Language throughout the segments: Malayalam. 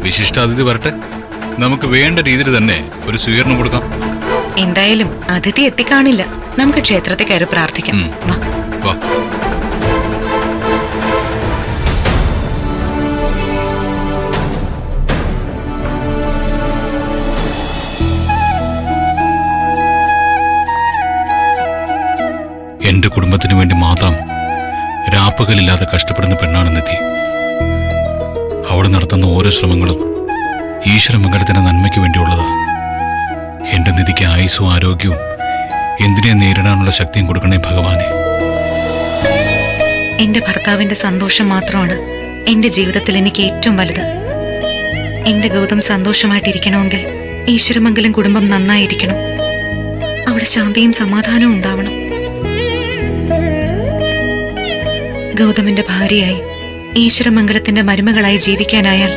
വിശിഷ്ടാതിഥി വരട്ടെ, നമുക്ക് വേണ്ട രീതിയിൽ തന്നെ ഒരു സ്വീകരണം കൊടുക്കാം. എന്തായാലും അതിഥി എത്തിക്കാണില്ല. നമുക്ക് ക്ഷേത്രത്തിൽ കയറി പ്രാർത്ഥിക്കാം. വാ. എന്റെ കുടുംബത്തിന് വേണ്ടി മാത്രം രാപ്പകലില്ലാതെ കഷ്ടപ്പെടുന്ന പെണ്ണാണ് നിധി. അവൾ നടത്തുന്ന ഓരോ ശ്രമങ്ങളും ഈശ്വരമംഗലത്തിന്റെ നന്മയ്ക്ക് വേണ്ടിയുള്ളതാ. എന്റെ നിധിക്ക് ആയുസ്സും ആരോഗ്യവും എന്തിനെ നേരിടാനുള്ള ശക്തിയും കൊടുക്കണേ ഭഗവാനെ. എന്റെ ഭർത്താവിന്റെ സന്തോഷം മാത്രമാണ് എന്റെ ജീവിതത്തിൽ എനിക്ക് ഏറ്റവും വലുത്. എന്റെ ഗൗതം സന്തോഷമായിട്ടിരിക്കണമെങ്കിൽ ഈശ്വരമംഗലം കുടുംബം നന്നായിരിക്കണം. അവിടെ ശാന്തിയും സമാധാനവും ഉണ്ടാവണം. ഗൗതമിന്റെ ഭാര്യയായി ഈശ്വരമംഗലത്തിന്റെ മരുമകളായി ജീവിക്കാനായാൽ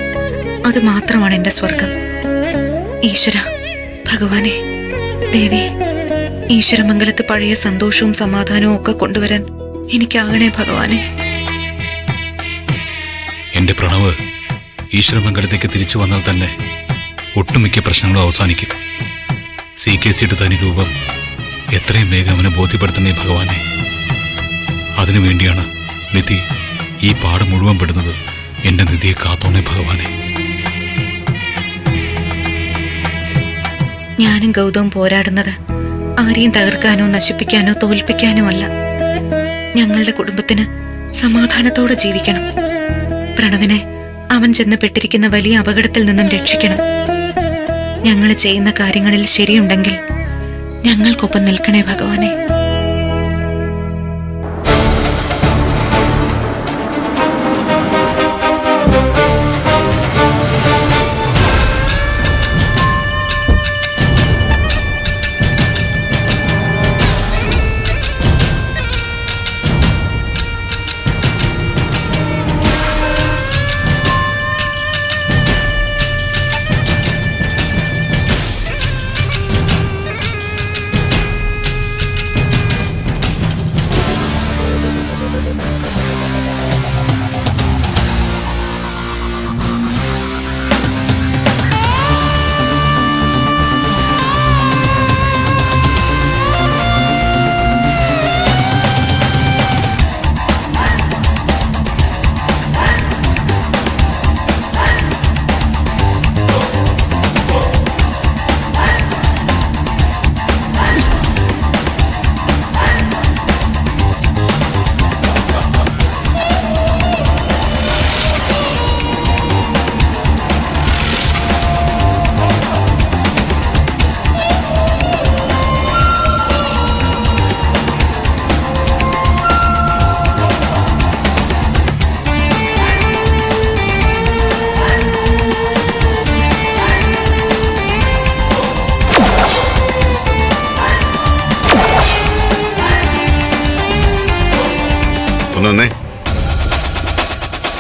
അത് മാത്രമാണ് എന്റെ സ്വർഗം. ഈശ്വര, ഭഗവാനെ, ദേവി, ഈശ്വരമംഗലത്ത് പഴയ സന്തോഷവും സമാധാനവും ഒക്കെ കൊണ്ടുവരാൻ എനിക്കാകണേ ഭഗവാനെ. എന്റെ പ്രണവ് ഈശ്വരമംഗലത്തേക്ക് തിരിച്ചു വന്നാൽ തന്നെ ഒട്ടുമിക്ക പ്രശ്നങ്ങളും അവസാനിക്കും. CKCയുടെ തനി രൂപം എത്രയും വേഗം അവനെ ബോധ്യപ്പെടുത്തണേ ഭഗവാനെ. അതിനുവേണ്ടിയാണ് നിധി ഈ പാട് മുഴുവൻ പെടുന്നത്. എന്റെ നിധിയെ കാത്തോണേ ഭഗവാനെ. ഞാനും ഗൗതവും പോരാടുന്നത് ആരെയും തകർക്കാനോ നശിപ്പിക്കാനോ തോൽപ്പിക്കാനോ അല്ല. ഞങ്ങളുടെ കുടുംബത്തിന് സമാധാനത്തോടെ ജീവിക്കണം. പ്രണവിനെ അവൻ ചെന്ന് പെട്ടിരിക്കുന്ന വലിയ അപകടത്തിൽ നിന്നും രക്ഷിക്കണം. ഞങ്ങൾ ചെയ്യുന്ന കാര്യങ്ങളിൽ ശരിയുണ്ടെങ്കിൽ ഞങ്ങൾക്കൊപ്പം നിൽക്കണേ ഭഗവാനെ.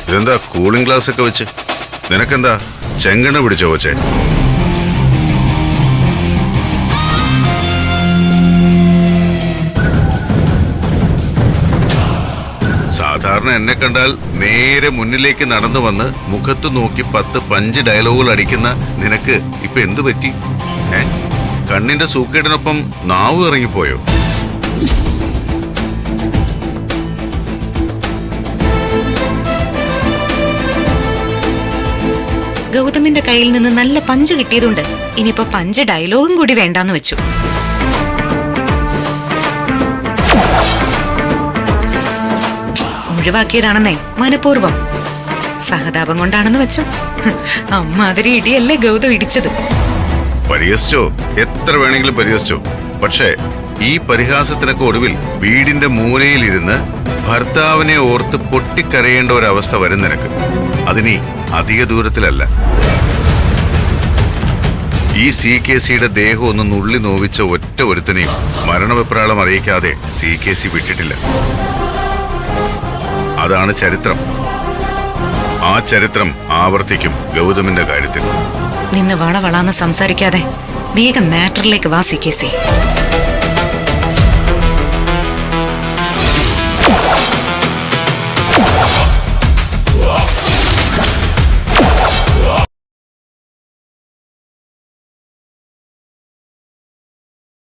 ഇതെന്താ കൂളിംഗ് ഗ്ലാസ് ഒക്കെ വെച്ച്? നിനക്കെന്താ ചെങ്കണ്ണ പിടിച്ചോ വെച്ചേ? സാധാരണ എന്നെ കണ്ടാൽ നേരെ മുന്നിലേക്ക് നടന്നു വന്ന് മുഖത്ത് നോക്കി 10 പഞ്ച് ഡയലോഗുകൾ അടിക്കുന്ന നിനക്ക് ഇപ്പൊ എന്തു പറ്റി? കണ്ണിന്റെ സൂക്കേടിനൊപ്പം നാവ് ഇറങ്ങിപ്പോയോ? ഗൗതമിന്റെ കയ്യിൽ നിന്ന് നല്ല പഞ്ച് കിട്ടിയതുണ്ട്. ഇനിയിപ്പോ പഞ്ച് ഡയലോഗും കൂടി വേണ്ടാന്ന് വെച്ചു. ഒഴിവാക്കിയതാണെന്നേ, മനഃപൂർവ്വം. സഹതാപം കൊണ്ടാണെന്ന് വെച്ചു. അമ്മാതിരി ഇടിയല്ലേ ഗൗതം ഇടിച്ചത്. പരിഹസിച്ചോ, എത്ര വേണമെങ്കിലും പരിഹസിച്ചോ. പക്ഷേ ഈ പരിഹാസത്തിനൊക്കെ ഒടുവിൽ വീടിന്റെ മൂലയിലിരുന്ന് ഭർത്താവിനെ ഓർത്ത് പൊട്ടിക്കരയേണ്ട ഒരവസ്ഥ വരും നിനക്ക്. അതിനി അധിക ദൂരത്തിലല്ല. ഈ CKCയുടെ ദേഹം ഒന്ന് നുള്ളി നോവിച്ച ഒറ്റ ഒരുത്തനെയും മരണവെപ്രാളം അറിയിക്കാതെ CKC വിട്ടിട്ടില്ല. അതാണ് ചരിത്രം. ആ ചരിത്രം ആവർത്തിക്കും ഗൗതമിന്റെ കാര്യത്തിൽ. നിന്ന് വളവളാന്ന് സംസാരിക്കാതെ വേഗം മാറ്ററിലേക്ക് വാ CKC.